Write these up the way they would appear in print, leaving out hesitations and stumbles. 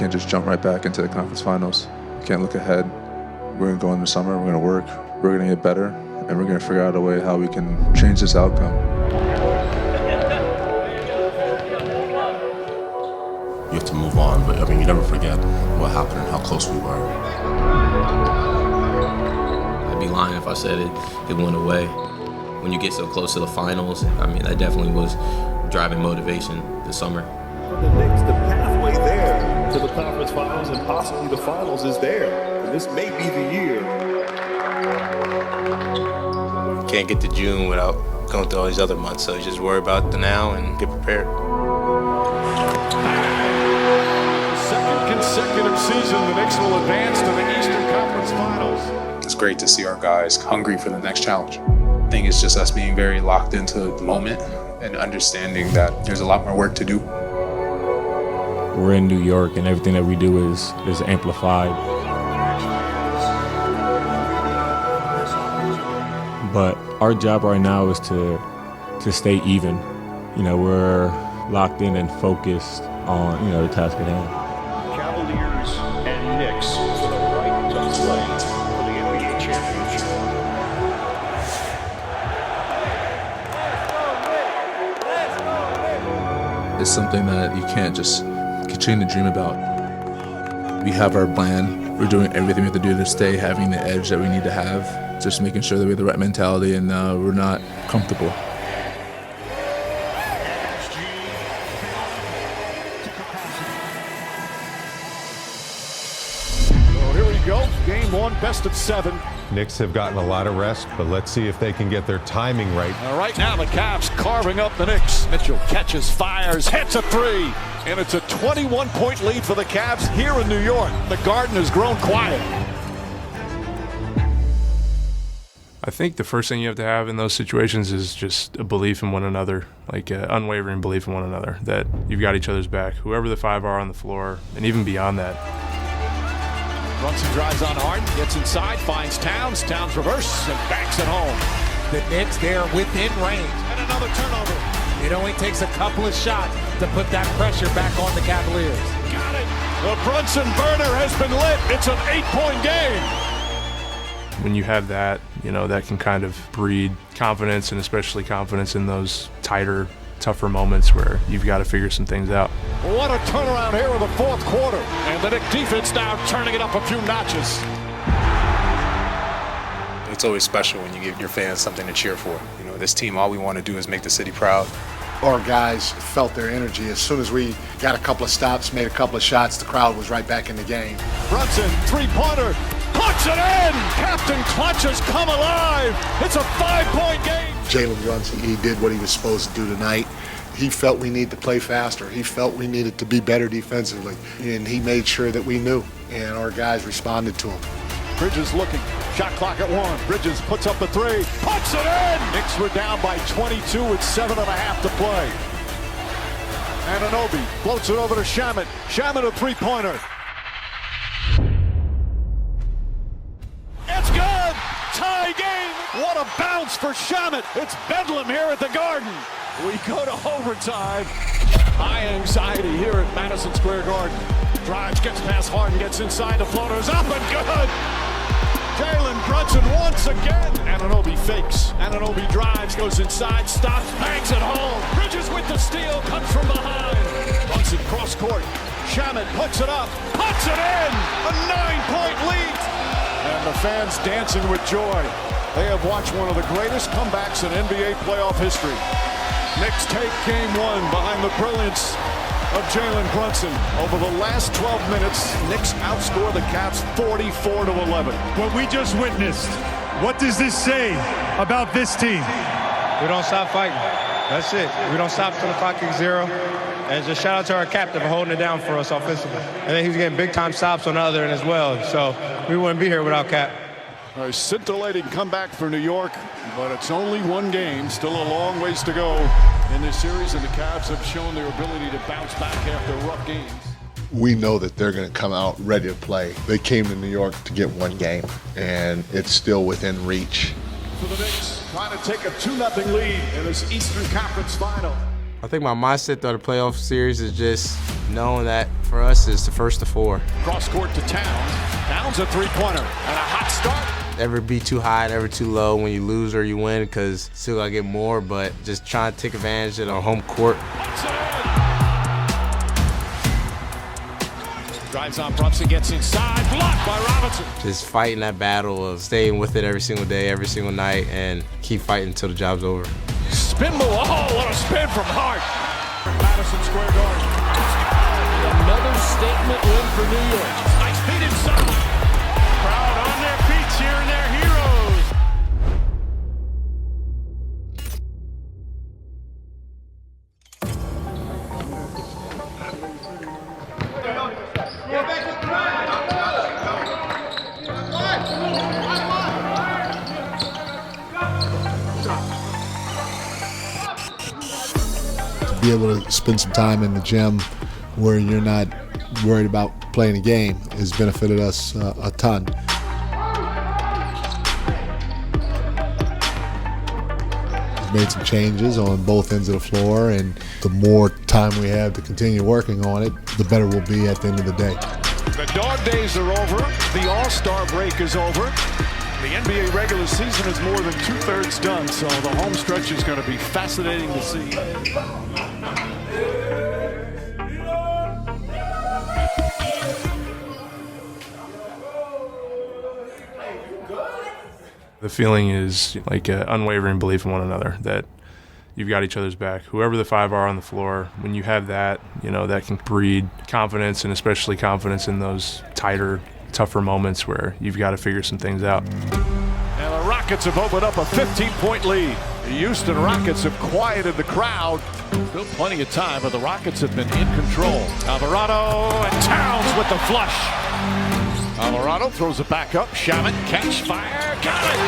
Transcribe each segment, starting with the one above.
can't just jump right back into the conference finals. We can't look ahead. We're going to go in the summer, we're going to work, we're going to get better, and we're going to figure out a way how we can change this outcome. You have to move on, but you never forget what happened and how close we were. I'd be lying if I said it went away. When you get so close to the finals, that definitely was driving motivation this summer. For the Knicks, the pathway there to the conference finals and possibly the finals is there. And this may be the year. Can't get to June without going through all these other months, so you just worry about the now and get prepared. Second consecutive season, the Knicks will advance to the Eastern Conference Finals. It's great to see our guys hungry for the next challenge. I think it's just us being very locked into the moment and understanding that there's a lot more work to do. We're in New York, and everything that we do is amplified. But our job right now is to stay even. We're locked in and focused on the task at hand. Cavaliers and Knicks for the right to play for the NBA championship. It's something that you can't just continue to dream about. We have our plan. We're doing everything we have to do to stay having the edge that we need to have. Just making sure that we have the right mentality and we're not comfortable. So here we go. Game 1, best of 7. Knicks have gotten a lot of rest, but let's see if they can get their timing right. All right, now the Cavs carving up the Knicks. Mitchell catches, fires, hits a 3. And it's a 21-point lead for the Cavs here in New York. The Garden has grown quiet. I think the first thing you have to have in those situations is just a belief in one another, like an unwavering belief in one another, that you've got each other's back, whoever the 5 are on the floor, and even beyond that. Brunson drives on Harden, gets inside, finds Towns. Towns reverse and backs it home. The Knicks, they're within range. And another turnover. It only takes a couple of shots to put that pressure back on the Cavaliers. Got it. The Brunson burner has been lit. It's an 8-point game. When you have that, that can kind of breed confidence, and especially confidence in those tighter, tougher moments where you've got to figure some things out. What a turnaround here in the fourth quarter. And the Knicks defense now turning it up a few notches. It's always special when you give your fans something to cheer for. This team, all we want to do is make the city proud. Our guys felt their energy. As soon as we got a couple of stops, made a couple of shots, the crowd was right back in the game. Brunson, three-pointer, puts it in! Captain Clutch has come alive! It's a 5-point game! Jalen Brunson, he did what he was supposed to do tonight. He felt we needed to play faster. He felt we needed to be better defensively. And he made sure that we knew, and our guys responded to him. Bridges looking, shot clock at 1. Bridges puts up the 3, puts it in! Knicks were down by 22 with 7.5 to play. Anunoby floats it over to Shamet. Shamet a three-pointer. It's good! Tie game! What a bounce for Shamet! It's bedlam here at the Garden. We go to overtime. High anxiety here at Madison Square Garden. Drives, gets past Harden, gets inside, the floater's up and good! Jalen Brunson once again. Anunoby fakes. Anunoby drives, goes inside, stops, bangs it home. Bridges with the steal, comes from behind. Brunson cross court. Shamet puts it up, puts it in. A 9-point lead. And the fans dancing with joy. They have watched one of the greatest comebacks in NBA playoff history. Knicks take game 1 behind the brilliance of Jalen Brunson. Over the last 12 minutes, Knicks outscore the Cavs 44-11. What we just witnessed, what does this say about this team? We don't stop fighting. That's it. We don't stop till the clock is 0. And just shout out to our captain for holding it down for us offensively. And then he's getting big-time stops on the other end as well. So we wouldn't be here without Cap. A scintillating comeback for New York, but it's only one game. Still a long ways to go in this series, and the Cavs have shown their ability to bounce back after rough games. We know that they're going to come out ready to play. They came to New York to get one game, and it's still within reach. For the Knicks, trying to take a 2-0 lead in this Eastern Conference Final. I think my mindset through the playoff series is just knowing that for us it's the first to 4. Cross court to Towns. Towns a three-pointer and a hot start. Never be too high, never too low when you lose or you win, because still gotta get more, but just trying to take advantage of our home court. Drives on Brunson, gets inside, blocked by Robinson. Just fighting that battle of staying with it every single day, every single night, and keep fighting until the job's over. Spin move, oh, what a spin from Hart. Madison Square Garden. Another statement win for New York. Nice feet inside. Crowd on their feet cheering their heroes. To be able to spend some time in the gym where you're not worried about playing a game has benefited us a ton. We've made some changes on both ends of the floor, and the more time we have to continue working on it, the better we'll be at the end of the day. The dog days are over. The All-Star break is over. The NBA regular season is more than 2/3 done, so the home stretch is going to be fascinating to see. The feeling is like an unwavering belief in one another, that you've got each other's back. Whoever the 5 are on the floor, when you have that, that can breed confidence, and especially confidence in those tighter, tougher moments where you've got to figure some things out. And the Rockets have opened up a 15-point lead. The Houston Rockets have quieted the crowd. Still plenty of time, but the Rockets have been in control. Alvarado and Towns with the flush. Alvarado throws it back up. Shaman, catch, fire, got it!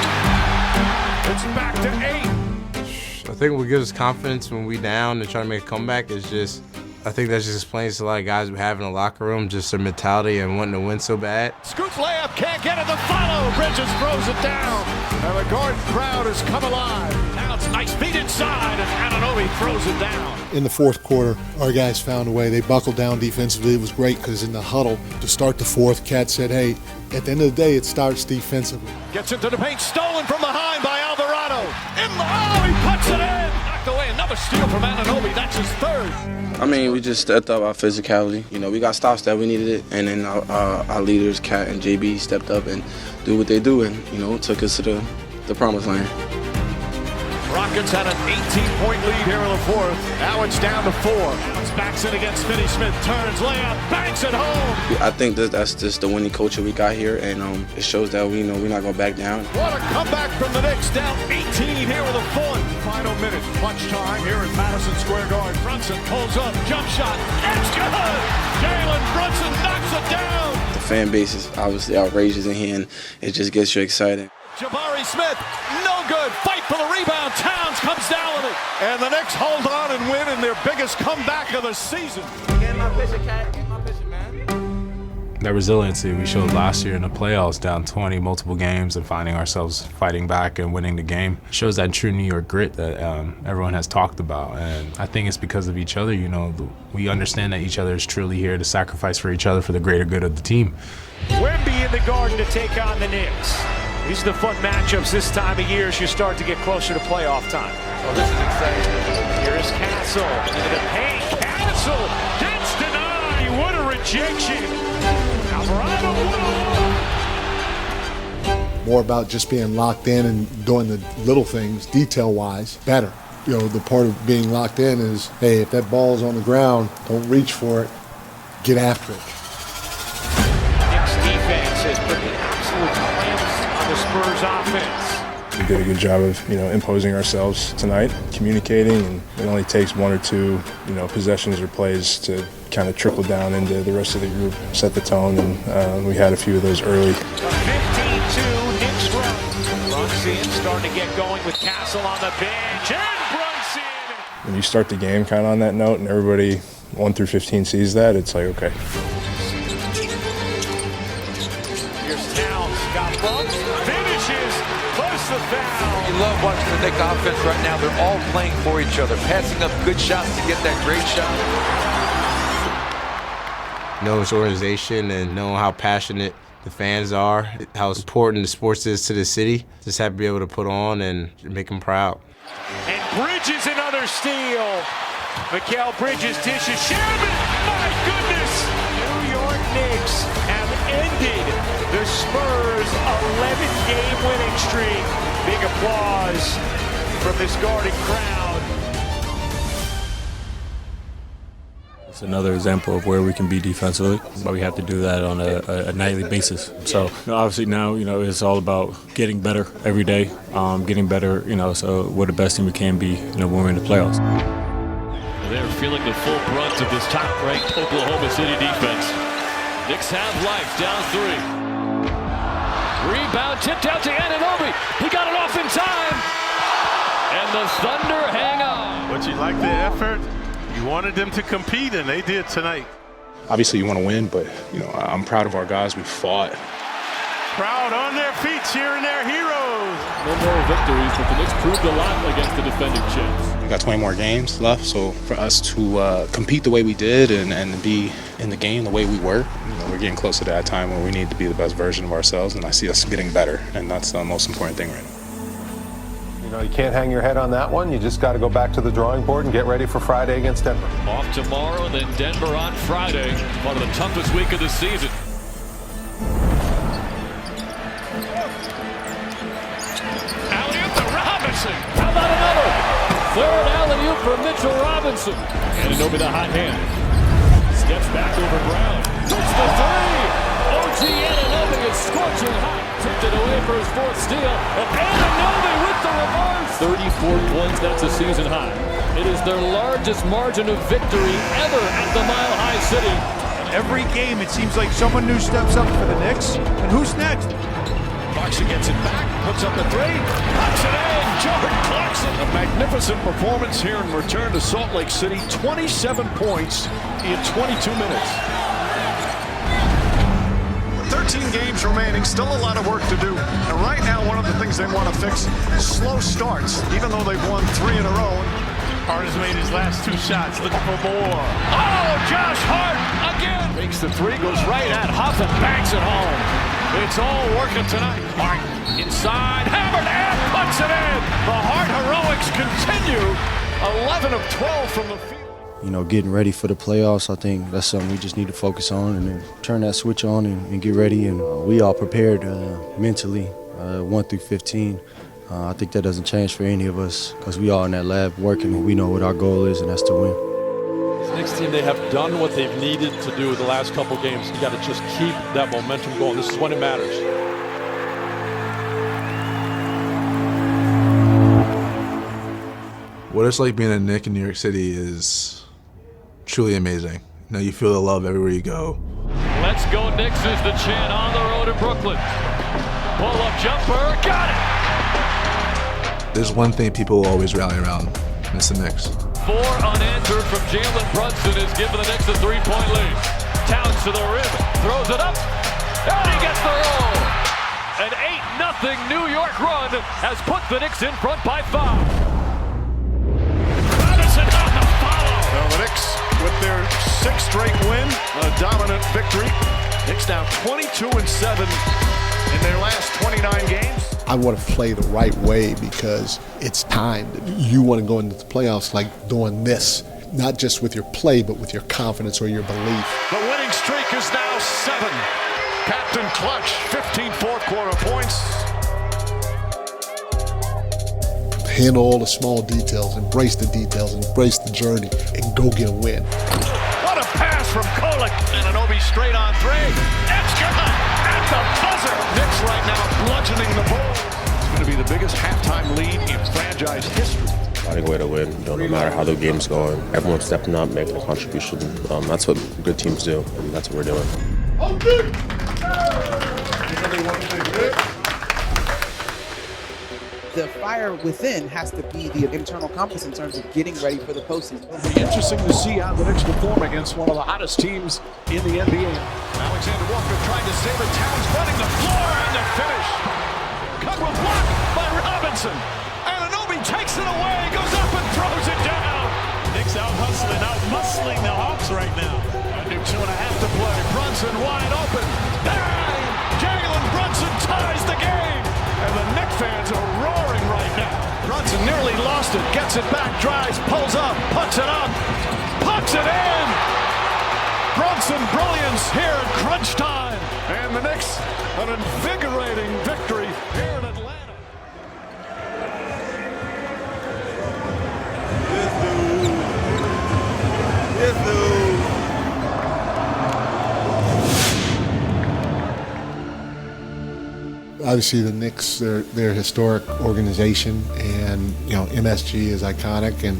It's back to 8. I think what gives us confidence when we down and try to make a comeback is just, I think that just explains to a lot of guys we have in the locker room, just their mentality and wanting to win so bad. Scoop layup, can't get it, the follow. Bridges throws it down. And the Garden crowd has come alive. Now it's nice feet inside, and Anunoby throws it down. In the fourth quarter, our guys found a way. They buckled down defensively. It was great because in the huddle to start the fourth, Cat said, hey, at the end of the day, it starts defensively. Gets into the paint, stolen from behind by Alvarado. He puts it in. Knocked away, another steal from Anunoby. That's his 3rd. I mean, we just stepped up our physicality. We got stops that we needed it, and then our leaders, Cat and JB, stepped up and do what they do, and took us to the promised land. Rockets had an 18-point lead here in the fourth. Now it's down to 4. It's backs in against Finney-Smith, turns, layup, banks it home. I think that's just the winning culture we got here, and it shows that we're not going to back down. What a comeback from the Knicks, down 18 here with a fourth. Final minute, clutch time here at Madison Square Garden. Brunson pulls up, jump shot, it's good! Jalen Brunson knocks it down! The fan base is obviously outrageous in here, and it just gets you excited. Jabari Smith, no good. Fight for the rebound. Towns comes down with it. And the Knicks hold on and win in their biggest comeback of the season. Get my picture, Cat. Get my picture, man. That resiliency we showed last year in the playoffs, down 20 multiple games and finding ourselves fighting back and winning the game, shows that true New York grit that everyone has talked about. And I think it's because of each other. We understand that each other is truly here to sacrifice for each other for the greater good of the team. Wemby in the Garden to take on the Knicks. These are the fun matchups this time of year as you start to get closer to playoff time. Oh, this is exciting. Here is Castle into the paint. Castle gets denied. What a rejection. Alvarado, More about just being locked in and doing the little things, detail-wise, better. The part of being locked in is, hey, if that ball's on the ground, don't reach for it, get after it. Knicks defense has put the absolute clamps on the Spurs offense. We did a good job of, imposing ourselves tonight, communicating, and it only takes 1 or 2, possessions or plays to kind of trickle down into the rest of the group, set the tone, and we had a few of those early. A 15-2 Knicks run. Brunson starting to get going with Castle on the bench, and Brunson. When you start the game kind of on that note, and everybody 1 through 15 sees that, it's like, okay. Here's Towns, got bumped, finishes, close the foul. You love watching the Knicks offense right now. They're all playing for each other, passing up good shots to get that great shot. Knowing this organization and knowing how passionate the fans are, how important the sports is to the city, just have to be able to put on and make them proud. And Bridges another steal. Mikal Bridges dishes. Sherman, my goodness! New York Knicks have ended the Spurs' 11-game winning streak. Big applause from this Garden crowd. It's another example of where we can be defensively, but we have to do that on a nightly basis. So obviously now, it's all about getting better every day, getting better, so we're the best team we can be, when we're in the playoffs. They're feeling the full brunt of this top-ranked Oklahoma City defense. Knicks have life, down 3. Rebound tipped out to Anunoby. He got it off in time. And the Thunder hang on. But you like the effort. You wanted them to compete, and they did tonight. Obviously, you want to win, but I'm proud of our guys. We fought. Crowd on their feet, cheering their heroes. No more victories, but the Knicks proved a lot against the defending champs. We got 20 more games left, so for us to compete the way we did and be in the game the way we were, we're getting close to that time where we need to be the best version of ourselves, and I see us getting better, and that's the most important thing right now. You can't hang your head on that one. You just got to go back to the drawing board and get ready for Friday against Denver. Off tomorrow, then Denver on Friday. One of the toughest week of the season. Alley-oop to Robinson. How about another? Third alley-oop for Mitchell Robinson. Anunoby the hot hand. Steps back over Brown. Puts the three. OG Anunoby is scorching hot. Tipped it away for his fourth steal. And Anunoby with the reverse. 34 points, that's a season high. It is their largest margin of victory ever at the Mile High City. Every game, it seems like someone new steps up for the Knicks. And who's next? Clarkson gets it back, puts up the three, puts it in. Jordan Clarkson. A magnificent performance here in return to Salt Lake City. 27 points in 22 minutes. 13 games remaining, still a lot of work to do. And right now, one of the things they want to fix is slow starts, even though they've won 3 in a row. Hart has made his last 2 shots, looking for more. Oh, Josh Hart again. Makes the three, goes right at Huff and banks it home. It's all working tonight. Hart inside, hammered and puts it in. The Hart heroics continue. 11 of 12 from the field. Getting ready for the playoffs, I think that's something we just need to focus on and then turn that switch on and get ready. And we all prepared mentally, 1 through 15. I think that doesn't change for any of us because we all in that lab working and we know what our goal is, and that's to win. This Knicks team, they have done what they've needed to do the last couple games. You got to just keep that momentum going. This is when it matters. What it's like being a Knick in New York City is truly amazing. You feel the love everywhere you go. Let's go Knicks is the chant on the road in Brooklyn. Pull-up jumper, got it! There's one thing people will always rally around, and it's the Knicks. 4 unanswered from Jalen Brunson has given the Knicks a 3-point lead. Towns to the rim, throws it up, and he gets the roll. An 8-0 New York run has put the Knicks in front by 5. Robinson on the follow. Now the Knicks with their 6th straight win, a dominant victory. Knicks now 22-7 in their last 29 games. I want to play the right way because it's time. You want to go into the playoffs like doing this, not just with your play, but with your confidence or your belief. The winning streak is now 7. Captain Clutch, 15 fourth-quarter points. Handle all the small details, embrace the journey, and go get a win. What a pass from Kolek. Anunoby straight on 3. That's good. At the buzzer. Knicks right now bludgeoning the Bulls. It's going to be the biggest halftime lead in franchise history. Finding a way to win, no matter how the game's going. Everyone's stepping up, making a contribution. That's what good teams do, and that's what we're doing. The fire within has to be the internal compass in terms of getting ready for the postseason. It'll be interesting to see how the Knicks perform against one of the hottest teams in the NBA. Alexander Walker trying to save it. Towns running the floor and the finish. Cut will block by Robinson. Robinson. Anunoby takes it away, goes up and throws it down. Knicks out hustling, out muscling the Hawks right now. Under 2.5 to play. Brunson wide open. Bang! Jalen Brunson ties the game. And the Knicks fans are roaring right now. Brunson nearly lost it, gets it back, drives, pulls up, puts it up, puts it in. Brunson brilliance here at crunch time. And the Knicks, an invigorating victory here in Atlanta. Obviously, the Knicks, they're a historic organization, and MSG is iconic. And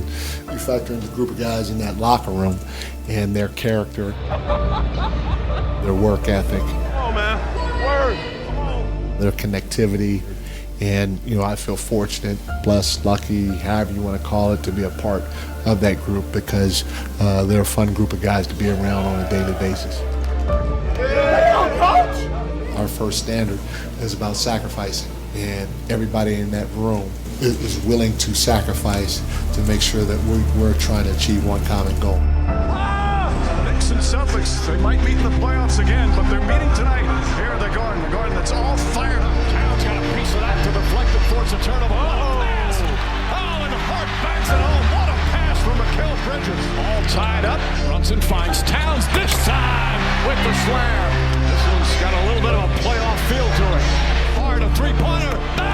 you factor in the group of guys in that locker room and their character, their work ethic, their connectivity, and I feel fortunate, blessed, lucky, however you want to call it, to be a part of that group because they're a fun group of guys to be around on a daily basis. Our first standard is about sacrificing, and everybody in that room is willing to sacrifice to make sure that we're trying to achieve one common goal. Knicks and Celtics, they might meet in the playoffs again, but they're meeting tonight here at the Garden that's all fired up. Towns got a piece of that to deflect it, force a turnover. Oh, and Hart backs it home. What a pass from Mikal Bridges. All tied up. Brunson finds Towns this time with the slam. This one's got a little bit of a playoff feel to it. Hart, a three-pointer. Oh!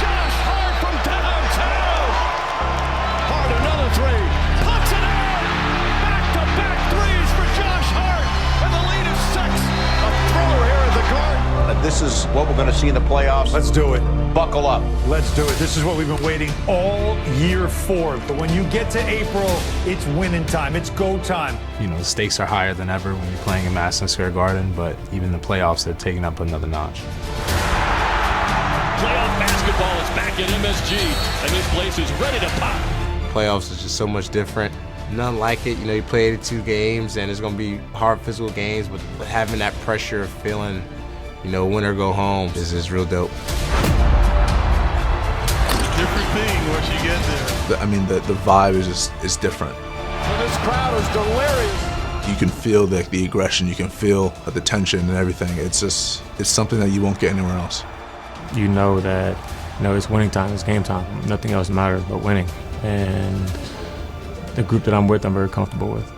Josh Hart from downtown. Hart, another three. Puts it in. Back-to-back threes for Josh Hart. And the lead is 6. A thriller here at the Garden. This is what we're going to see in the playoffs. Let's do it. Buckle up. Let's do it. This is what we've been waiting all year for. But when you get to April, it's winning time. It's go time. The stakes are higher than ever when you're playing in Madison Square Garden, but even the playoffs, they're taking up another notch. Playoff basketball is back at MSG, and this place is ready to pop. Playoffs is just so much different. None like it. You play 82 games, and it's going to be hard physical games, but having that pressure of feeling, win or go home is real dope. Different thing once you get there. The vibe is different. And this crowd is delirious. You can feel the aggression, you can feel the tension and everything. It's something that you won't get anywhere else. You know that it's winning time, it's game time. Nothing else matters but winning. And the group that I'm with, I'm very comfortable with.